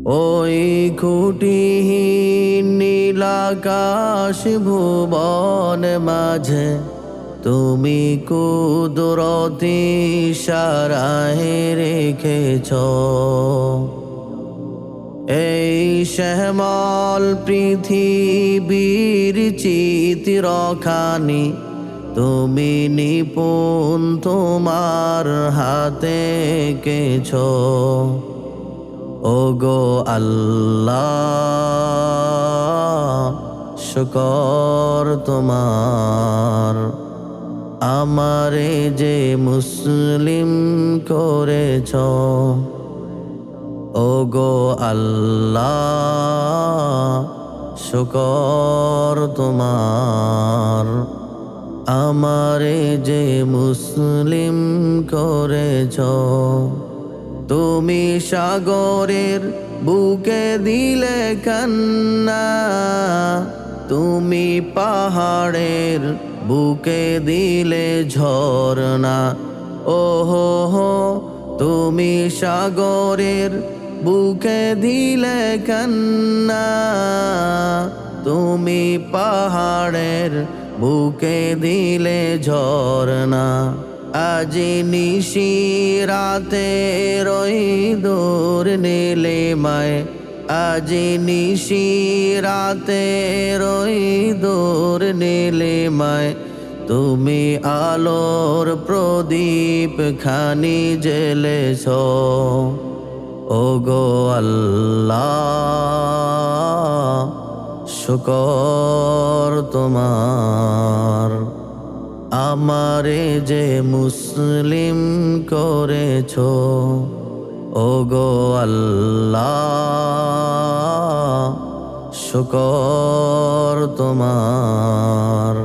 ওই খুঁটিহীন নীলাকাশ ভুবন মাঝে তুমি কুদরতি ইশারায় রেখেছ এই শ্যামল পৃথিবীর চিত্রখানি তুমি নিপুণ তোমার হাতে এঁকেছ। ওগো আল্লাহ শুকর তোমার, আমারে যে মুসলিম করেছ। ওগো আল্লাহ শুকর তোমার, আমারে যে মুসলিম করেছ। তুমি সাগরের বুকে দিলে কান্না, তুমি পাহাড়ের বুকে দিলে ঝরনা। ওহো হো তুমি সাগরের বুকে দিলে কান্না, তুমি পাহাড়ের বুকে দিলে ঝরনা। আজি নিশি রাতে রই দূর নীলিমায়, আজি নিশি রাতে রই দূর নীলিমায়, তুমি আলোর প্রদীপ খানি জ্বেলেছ। ওগো আল্লাহ শুকর তোমার, আমারে যে মুসলিম করেছ। ওগো আল্লাহ শুকর তোমার,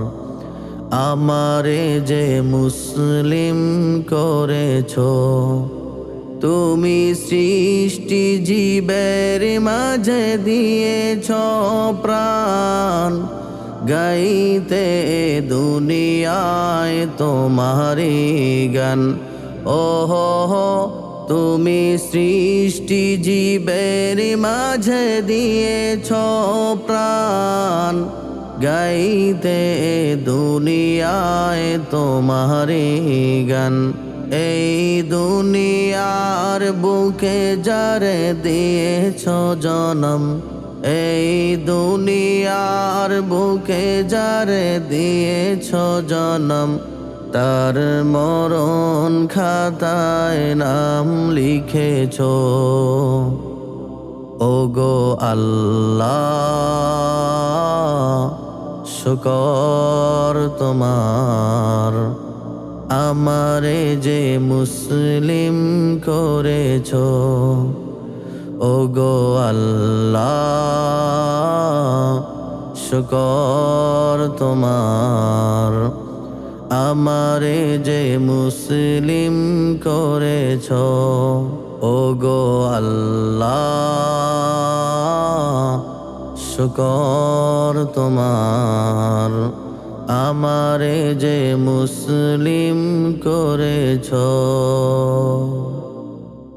আমারে যে মুসলিম করেছ। তুমি সৃষ্টি জীবের মাঝে দিয়েছ প্রাণ, গাইতে দুনিয়ায় তোমারি গান। ওহো হো তুমি সৃষ্টি জীবের মাঝে দিয়েছ প্রাণ, গাইতে দুনিয়ায় তোমারি গান। এই দুনিয়ার বুকে যারে দিয়েছ জনম, এই দুনিয়ার বুকে যারে দিয়েছ জনম, তার মরণ খাতায় নাম লিখেছ। ওগো আল্লাহ শুকর তোমার, আমারে যে মুসলিম করেছ। ওগো আল্লাহ শুকর তোমার, আমারে যে মুসলিম করেছ। ওগো আল্লাহ শুকর তোমার, আমারে যে মুসলিম করেছ।